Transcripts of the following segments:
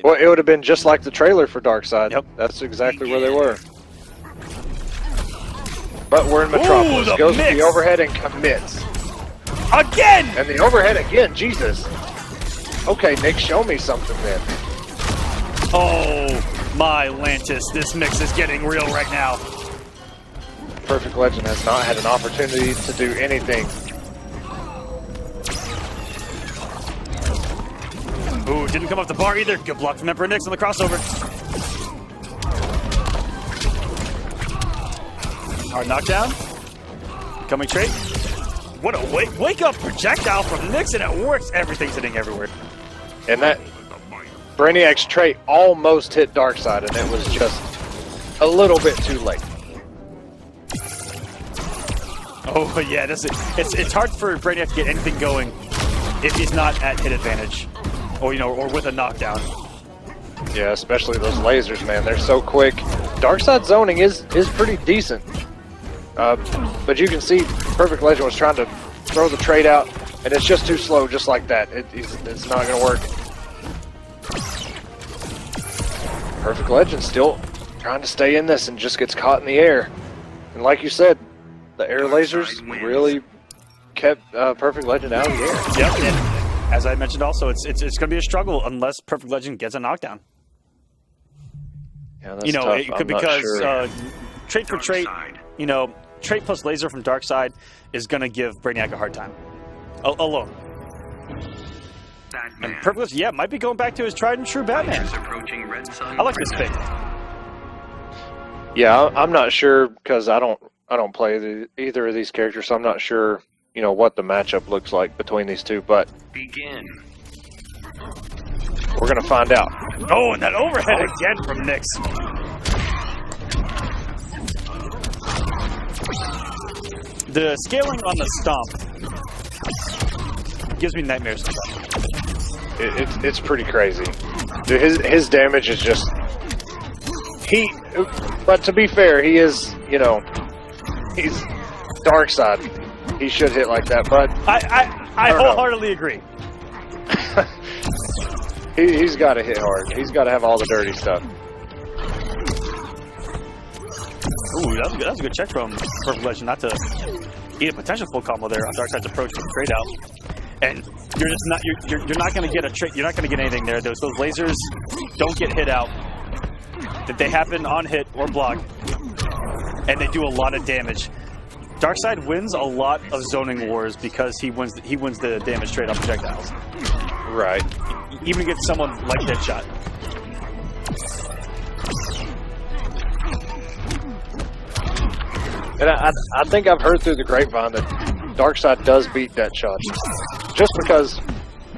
Well, it would have been just like the trailer for Darkseid. Yep. That's exactly where they were. But we're in Metropolis. Ooh, Goes to the overhead and commits. Again! And the overhead again, Jesus. Okay, Nick, show me something then. Oh, my Lantis. This mix is getting real right now. Perfect Legend has not had an opportunity to do anything. Ooh, didn't come off the bar either. Good block from Emperor Knicks on the crossover. Hard knockdown. Coming straight. What a wake up projectile from Knicks, and it works. Everything's hitting everywhere. And that Brainiac's trait almost hit Darkseid, and it was just a little bit too late. Oh yeah, it's hard for Brainiac to get anything going if he's not at hit advantage, or or with a knockdown. Yeah, especially those lasers, man. They're so quick. Darkseid zoning is pretty decent, but you can see Perfect Legend was trying to throw the trait out, and it's just too slow, just like that. It's not going to work. Perfect Legend still trying to stay in this and just gets caught in the air. And like you said, the air lasers really kept Perfect Legend out of the air. Yep, and as I mentioned also, it's going to be a struggle unless Perfect Legend gets a knockdown. Yeah, that's tough. It could because trait for trait, trait plus laser from Darkseid is going to give Brainiac a hard time. Alone. And Perfect Legend, yeah, might be going back to his tried and true Batman. I like this pick. Yeah, I'm not sure because I don't play either of these characters, so I'm not sure, what the matchup looks like between these two, but we're going to find out. Oh, and that overhead again from Knicks. The scaling on the stomp gives me nightmares. It's pretty crazy. Dude, his damage is just... But to be fair, he is, he's Darkseid. He should hit like that, but... I wholeheartedly agree. He's got to hit hard. He's got to have all the dirty stuff. Ooh, that was a good check from Perfect Legend not to eat a potential full combo there on Darkseid's approach with the trade out. And you're just not you're not going to get a trick. You're not going to get anything there. Those lasers don't get hit out. That they happen on hit or block, and they do a lot of damage. Darkseid wins a lot of zoning wars because he wins the damage trade on projectiles. Right. Even against someone like Deadshot. And I think I've heard through the grapevine that Darkseid does beat Deadshot. Just because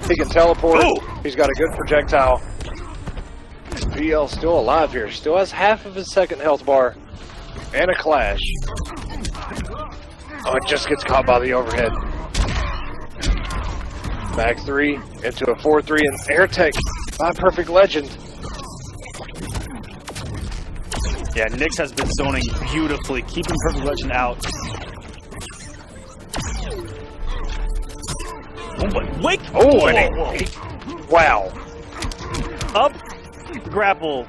he can teleport, he's got a good projectile. VL's still alive here. Still has half of his second health bar. And a clash. Oh, it just gets caught by the overhead. Back three into a 4-3 and air tech by Perfect Legend. Yeah, Knicks has been zoning beautifully, keeping Perfect Legend out. Oh, but wake! Oh, wow. Up, grapple.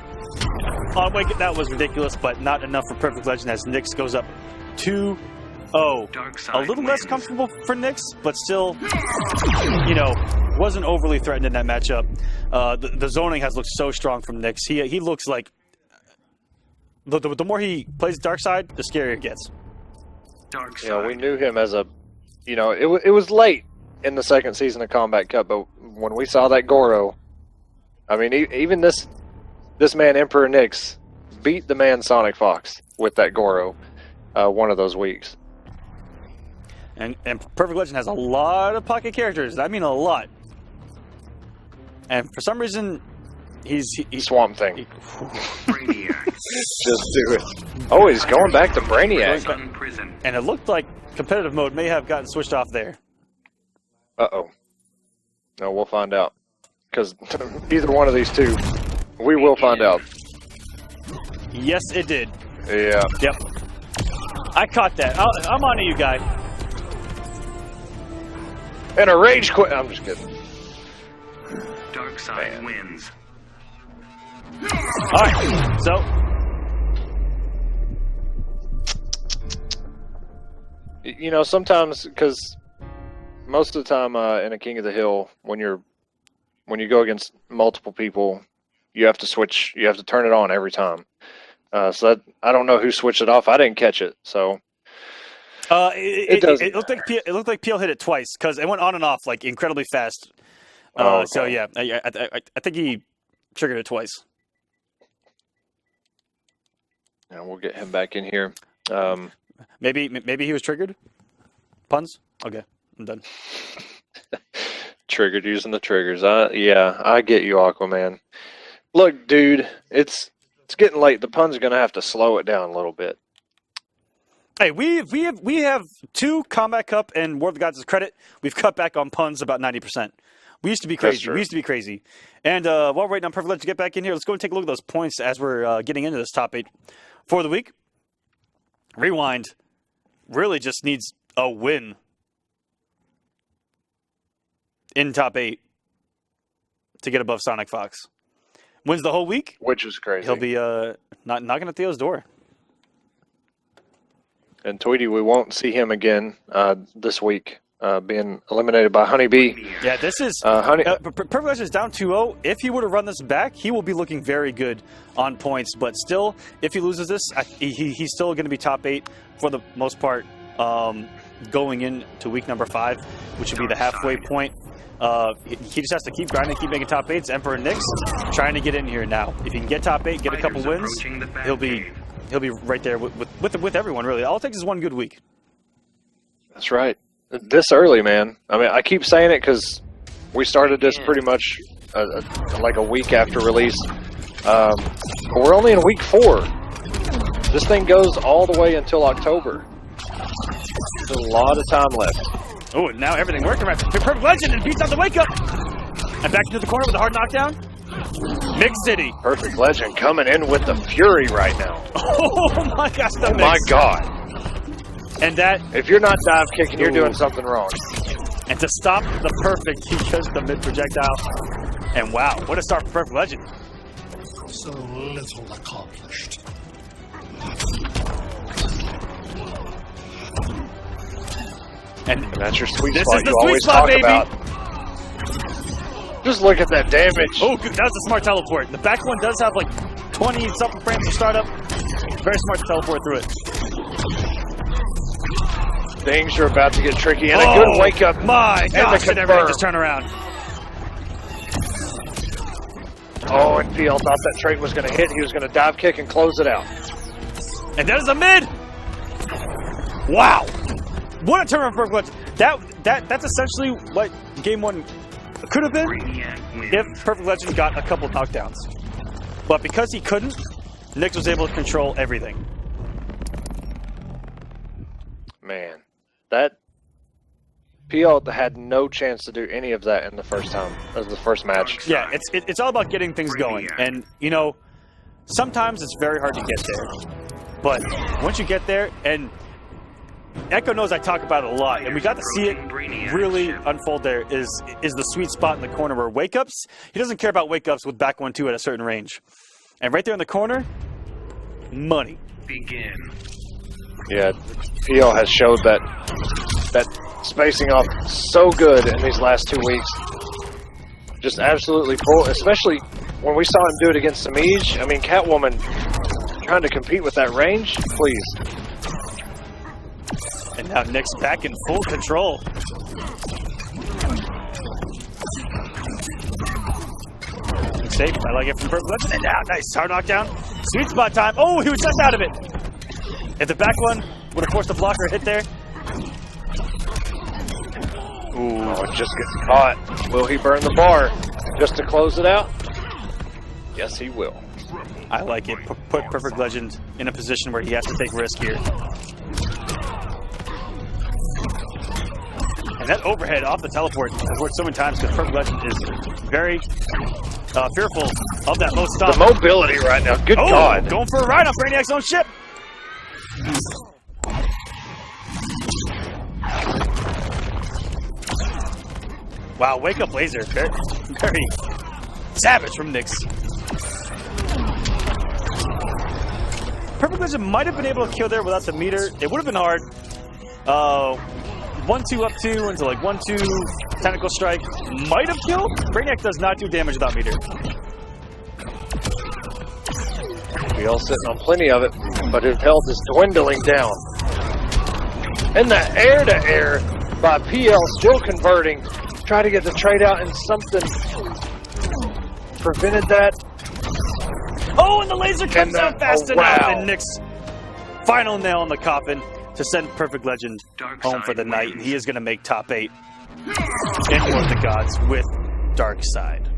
On wake, that was ridiculous, but not enough for Perfect Legend as Knicks goes up 2-0. A little less comfortable for Knicks, but still, wasn't overly threatened in that matchup. The zoning has looked so strong from Knicks. He looks like the more he plays Darkseid, the scarier it gets. Yeah, we knew him as a, it was late in the second season of Combat Cup, but when we saw that Goro, I mean, even this man Emperor Knicks beat the man Sonic Fox with that Goro one of those weeks. And Perfect Legend has a lot of pocket characters. I mean, a lot. And for some reason, he's Swamp Thing. Brainiac. Just do it. Oh, he's going back to Brainiac. And it looked like competitive mode may have gotten switched off there. Uh-oh. No, we'll find out. Because either one of these two, we will find out. Yes, it did. Yeah. Yep. I caught that. I'm on to you, guy. And a rage quit. I'm just kidding. Darkseid wins. All right, so you know, sometimes because most of the time in a King of the Hill, when you go against multiple people, you have to switch. You have to turn it on every time. So that, I don't know who switched it off. I didn't catch it. So it looked like PL hit it twice because it went on and off like incredibly fast. Okay. So yeah, I think he triggered it twice. Yeah, we'll get him back in here. Maybe he was triggered. Puns. Okay, I'm done. Triggered using the triggers. Yeah, I get you, Aquaman. Look, dude, it's getting late. The puns are gonna have to slow it down a little bit. Hey, we have 2 Combat Cup and War of the Gods' credit. We've cut back on puns about 90%. We used to be crazy. And while we're waiting on Perfect Legend to get back in here, let's go and take a look at those points as we're getting into this top 8 for the week. Rewind really just needs a win in top 8 to get above Sonic Fox. Wins the whole week, which is crazy. He'll be knocking at Theo's door. And Tweety, we won't see him again this week, being eliminated by Honeybee. Yeah, this is Perfect Legend is down 2-0. If he were to run this back, he will be looking very good on points. But still, if he loses this, he's still going to be top 8 for the most part going into week number 5, which would be the halfway point. He just has to keep grinding, keep making top 8s. Emperor Knicks trying to get in here now. If he can get top 8, get a couple wins, he'll be right there with everyone, really. All it takes is one good week. That's right. This early, man. I mean, I keep saying it because we started this pretty much like a week after release. We're only in week 4. This thing goes all the way until October. There's a lot of time left. Oh, now everything working right. Perfect Legend and beats out the wake up. And back into the corner with a hard knockdown. Mix City. Perfect Legend coming in with the fury right now. Oh my gosh, oh my god. And that, if you're not dive kicking, you're doing something wrong. And to stop the perfect, he goes the mid projectile. And wow, what a start for Perfect Legend. So little accomplished. And that's your sweet this spot is the you sweet always spot, talk baby. about. Just look at that damage. Oh, that was a smart teleport. The back one does have like 20-something frames to start up. Very smart to teleport through it. Things are about to get tricky, and a good wake up. My gosh, and everything just turn around. Oh, and PL thought that trade was going to hit. He was going to dive kick and close it out. And there's a mid. Wow. What a turn for Perfect Legend. That's essentially what game 1 could have been if Perfect Legend got a couple knockdowns. But because he couldn't, Knicks was able to control everything. Man, that PL had no chance to do any of that in the first time, as the first match. Yeah, it's all about getting things going. And, you know, sometimes it's very hard to get there. But once you get there, and Echo knows I talk about it a lot, and we got to see it really unfold there, is the sweet spot in the corner where wake-ups, he doesn't care about wake-ups with back 1-2 at a certain range. And right there in the corner, money. Begin. Yeah, PL has showed that spacing off so good in these last 2 weeks. Just absolutely full, especially when we saw him do it against Samij. I mean, Catwoman trying to compete with that range, please. And now Knicks back in full control. Safe, I like it from Perfect Legend. And now, nice hard knockdown. Sweet spot time. Oh, he was just out of it. If the back one would have forced a blocker hit there. Ooh, oh, it just gets caught. Will he burn the bar just to close it out? Yes, he will. I like it. Put Perfect Legend in a position where he has to take risk here. And that overhead off the teleport has worked so many times because Perfect Legend is very fearful of that low stop. The mobility right now, good God. Going for a ride on Brainiac's own ship. Wow, wake up laser. Very, very savage from Knicks. Perfect Legend might have been able to kill there without the meter. It would have been hard. 1-2 up 2 into like 1-2 tentacle strike might have killed. Brainiac does not do damage without meter. We all sitting on plenty of it, but his health is dwindling down. And the air-to-air by PL still converting. Try to get the trade out and something prevented that. Oh, and the laser comes out fast enough, and Knicks final nail in the coffin to send Perfect Legend home for the night. And he is going to make top 8 in War of the Gods with Darkseid.